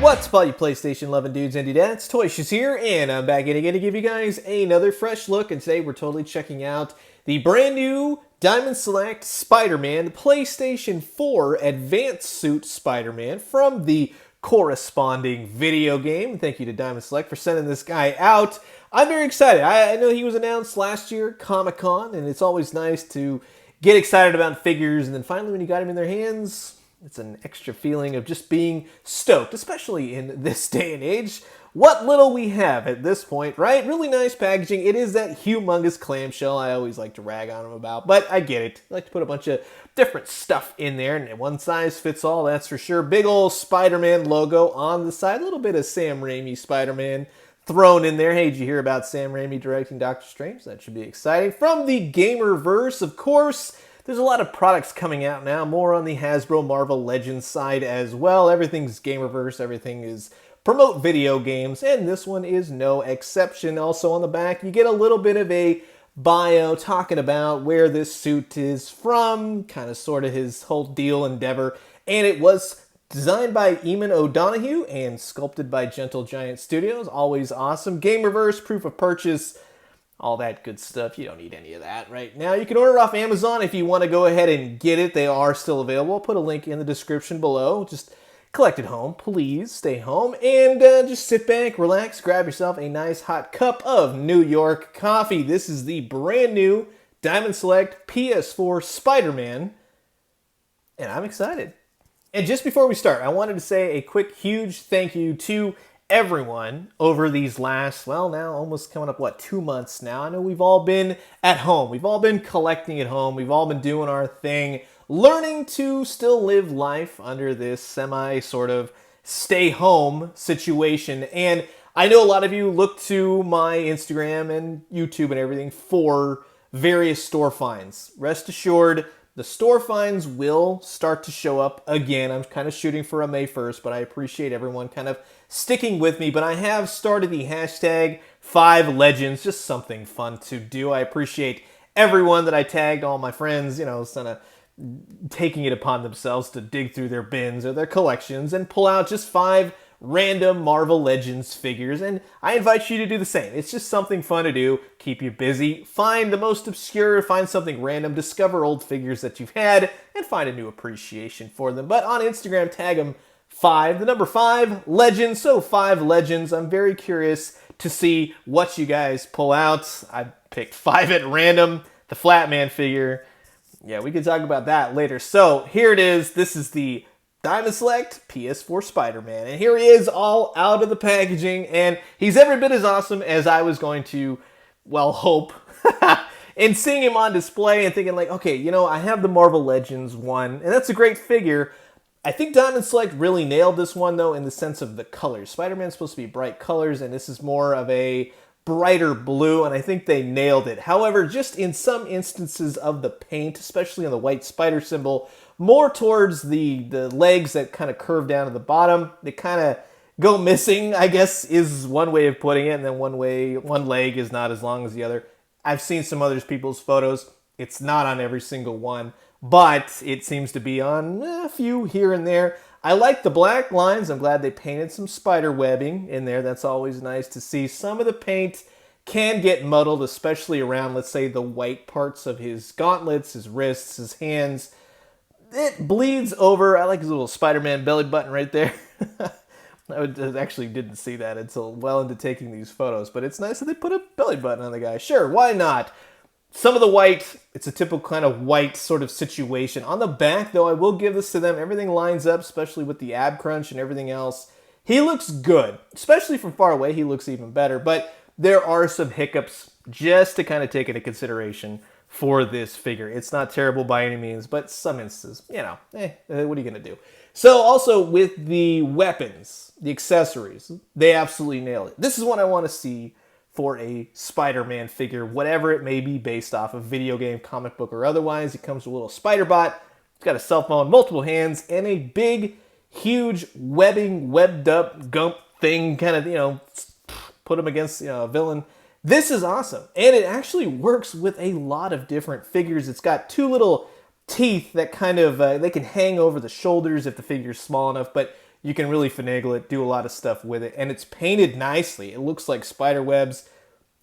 What's up, all you PlayStation loving dudes and dudettes? Toyshiz here, and I'm back again to give you guys another fresh look. And today we're totally checking out the brand new Diamond Select Spider-Man, the PlayStation 4 Advanced Suit Spider-Man from the corresponding video game. Thank you to Diamond Select for sending this guy out. I'm very excited. I know he was announced last year, Comic-Con, and it's always nice to get excited about figures, and then finally when you got him in their hands, it's an extra feeling of just being stoked, especially in this day and age. What little we have at this point, right? Really nice packaging. It is that humongous clamshell I always like to rag on him about, but I get it. I like to put a bunch of different stuff in there, and one size fits all, that's for sure. Big old Spider-Man logo on the side. A little bit of Sam Raimi Spider-Man thrown in there. Hey, did you hear about Sam Raimi directing Doctor Strange? That should be exciting. From the Gamerverse, of course. There's a lot of products coming out now, more on the Hasbro Marvel Legends side as well. Everything's Gamerverse, everything is promote video games, and this one is no exception. Also on the back, you get a little bit of a bio talking about where this suit is from, kind of sort of his whole deal endeavor, and it was designed by Eamon O'Donoghue and sculpted by Gentle Giant Studios. Always awesome. Gamerverse, proof of purchase, all that good stuff. You don't need any of that right now. You can order it off Amazon if you want to go ahead and get it. They are still available. I'll put a link in the description below. Just collect it home, please. Stay home and just sit back, relax, grab yourself a nice hot cup of New York coffee. This is the brand new Diamond Select PS4 Spider-Man, and I'm excited. And just before we start, I wanted to say a quick, huge thank you to everyone over these last, well, now almost coming up, 2 months now. I know we've all been at home. We've all been collecting at home. We've all been doing our thing, learning to still live life under this sort of stay-home situation. And I know a lot of you look to my Instagram and YouTube and everything for various store finds. Rest assured, the store finds will start to show up again. I'm kind of shooting for a May 1st, but I appreciate everyone kind of sticking with me. But I have started the hashtag 5Legends, just something fun to do. I appreciate everyone that I tagged, all my friends, kind of taking it upon themselves to dig through their bins or their collections and pull out just 5 random Marvel Legends figures, and I invite you to do the same. It's just something fun to do, keep you busy, find the most obscure, find something random, discover old figures that you've had, and find a new appreciation for them. But on Instagram, tag them 5, the number 5, Legends, so 5 Legends. I'm very curious to see what you guys pull out. I picked 5 at random, the Flatman figure. Yeah, we can talk about that later. So here it is. This is the Diamond Select PS4 Spider-Man, and here he is all out of the packaging, and he's every bit as awesome as I was going to, hope. And seeing him on display and thinking okay, I have the Marvel Legends one, and that's a great figure. I think Diamond Select really nailed this one, though, in the sense of the colors. Spider-Man's supposed to be bright colors, and this is more of a brighter blue, and I think they nailed it. However, just in some instances of the paint, especially on the white spider symbol, more towards the legs that kind of curve down to the bottom, they kind of go missing, I guess, is one way of putting it, and then one leg is not as long as the other. I've seen some other people's photos. It's not on every single one, but it seems to be on a few here and there. I like the black lines. I'm glad they painted some spider webbing in there. That's always nice to see. Some of the paint can get muddled, especially around, let's say, the white parts of his gauntlets, his wrists, his hands. It bleeds over. I like his little Spider-Man belly button right there. I actually didn't see that until well into taking these photos, but it's nice that they put a belly button on the guy. Sure, why not? Some of the white, it's a typical kind of white sort of situation. On the back, though, I will give this to them. Everything lines up, especially with the ab crunch and everything else. He looks good. Especially from far away, he looks even better. But there are some hiccups just to kind of take into consideration for this figure. It's not terrible by any means, but some instances, what are you going to do? So also with the weapons, the accessories, they absolutely nailed it. This is what I want to see for a Spider-Man figure, whatever it may be, based off of video game, comic book, or otherwise. It comes with a little spider bot. It's got a cell phone, multiple hands, and a big, huge webbed up gump thing, kind of, put him against a villain. This is awesome, and it actually works with a lot of different figures. It's got 2 little teeth that kind of, they can hang over the shoulders if the figure's small enough, but you can really finagle it, do a lot of stuff with it, and it's painted nicely. It looks like spider webs.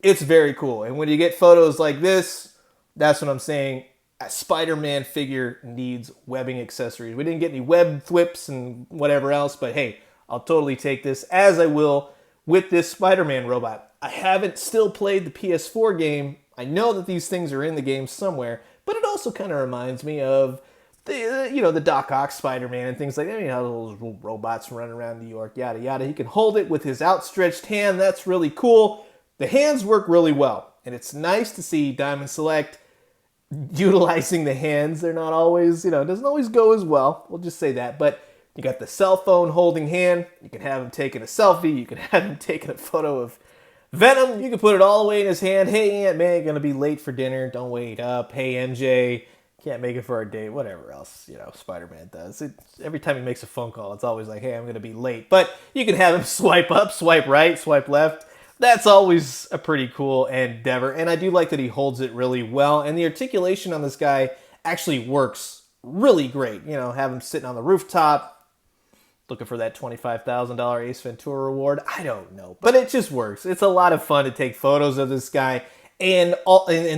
It's very cool. And when you get photos like this, that's what I'm saying. A Spider-Man figure needs webbing accessories. We didn't get any web thwips and whatever else, but hey, I'll totally take this, as I will with this Spider-Man robot. I haven't still played the PS4 game. I know that these things are in the game somewhere, but it also kind of reminds me of the Doc Ock Spider-Man and things like that. I mean, how those little robots run around New York, yada yada. He can hold it with his outstretched hand. That's really cool. The hands work really well, and it's nice to see Diamond Select utilizing the hands. They're not always, it doesn't always go as well. We'll just say that. But you got the cell phone holding hand. You can have him taking a selfie. You can have him taking a photo of Venom. You can put it all the way in his hand. Hey, Aunt May, gonna be late for dinner. Don't wait up. Hey, MJ, can't make it for our date. Whatever else, Spider-Man does. Every time he makes a phone call, it's always like, hey, I'm gonna be late. But you can have him swipe up, swipe right, swipe left. That's always a pretty cool endeavor, and I do like that he holds it really well, and the articulation on this guy actually works really great. Have him sitting on the rooftop, looking for that $25,000 Ace Ventura reward. I don't know, but it just works. It's a lot of fun to take photos of this guy, and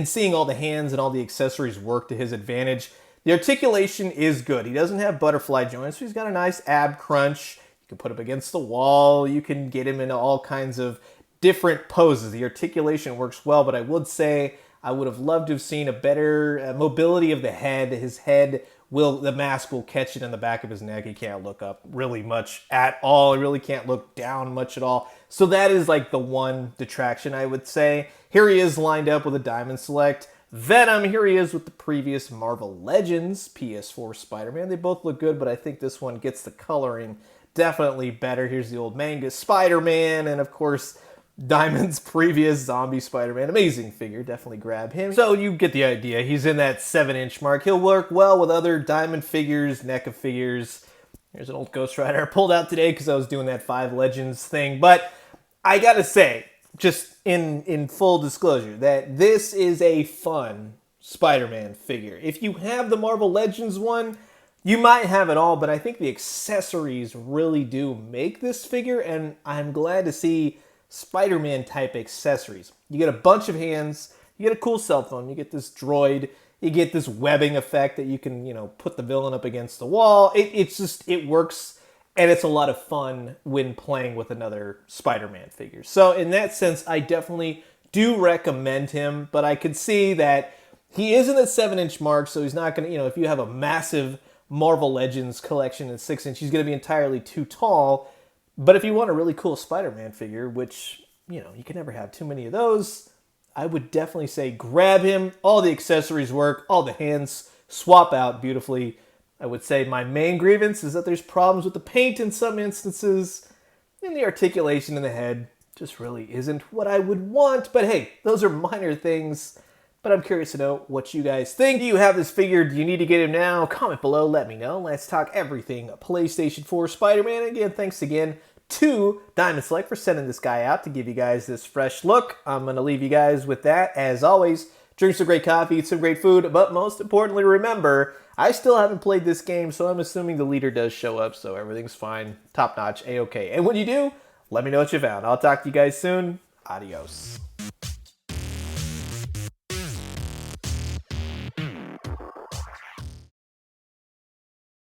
seeing all the hands and all the accessories work to his advantage. The articulation is good. He doesn't have butterfly joints, so he's got a nice ab crunch. You can put him against the wall. You can get him into all kinds of different poses. The articulation works well, but I would say I would have loved to have seen a better mobility of the head. His head the mask will catch it in the back of his neck. He can't look up really much at all. He really can't look down much at all. So that is like the one detraction, I would say. Here he is lined up with a Diamond Select Venom. Here he is with the previous Marvel Legends PS4 Spider-Man. They both look good, but I think this one gets the coloring definitely better. Here's the old manga Spider-Man, and of course, Diamond's previous zombie Spider-Man. Amazing figure. Definitely grab him. So you get the idea. He's in that 7-inch mark. He'll work well with other Diamond figures, NECA figures. There's an old Ghost Rider I pulled out today because I was doing that 5 Legends thing. But I gotta say, just in full disclosure, that this is a fun Spider-Man figure. If you have the Marvel Legends one, you might have it all, but I think the accessories really do make this figure, and I'm glad to see Spider-Man type accessories. You get a bunch of hands, you get a cool cell phone, you get this droid, you get this webbing effect that you can, put the villain up against the wall. It works, and it's a lot of fun when playing with another Spider-Man figure. So in that sense, I definitely do recommend him, but I could see that he is in the 7-inch mark, so he's not going to, if you have a massive Marvel Legends collection in 6-inch, he's going to be entirely too tall. But if you want a really cool Spider-Man figure, which, you can never have too many of those, I would definitely say grab him. All the accessories work. All the hands swap out beautifully. I would say my main grievance is that there's problems with the paint in some instances, and the articulation in the head just really isn't what I would want. But hey, those are minor things. But I'm curious to know what you guys think. Do you have this figure? Do you need to get him now? Comment below, let me know. Let's talk everything PlayStation 4 Spider-Man. Again, thanks again to Diamond Select for sending this guy out to give you guys this fresh look. I'm going to leave you guys with that. As always, drink some great coffee, eat some great food, but most importantly, remember, I still haven't played this game, so I'm assuming the leader does show up, so everything's fine. Top notch, A-okay. And when you do, let me know what you found. I'll talk to you guys soon. Adios.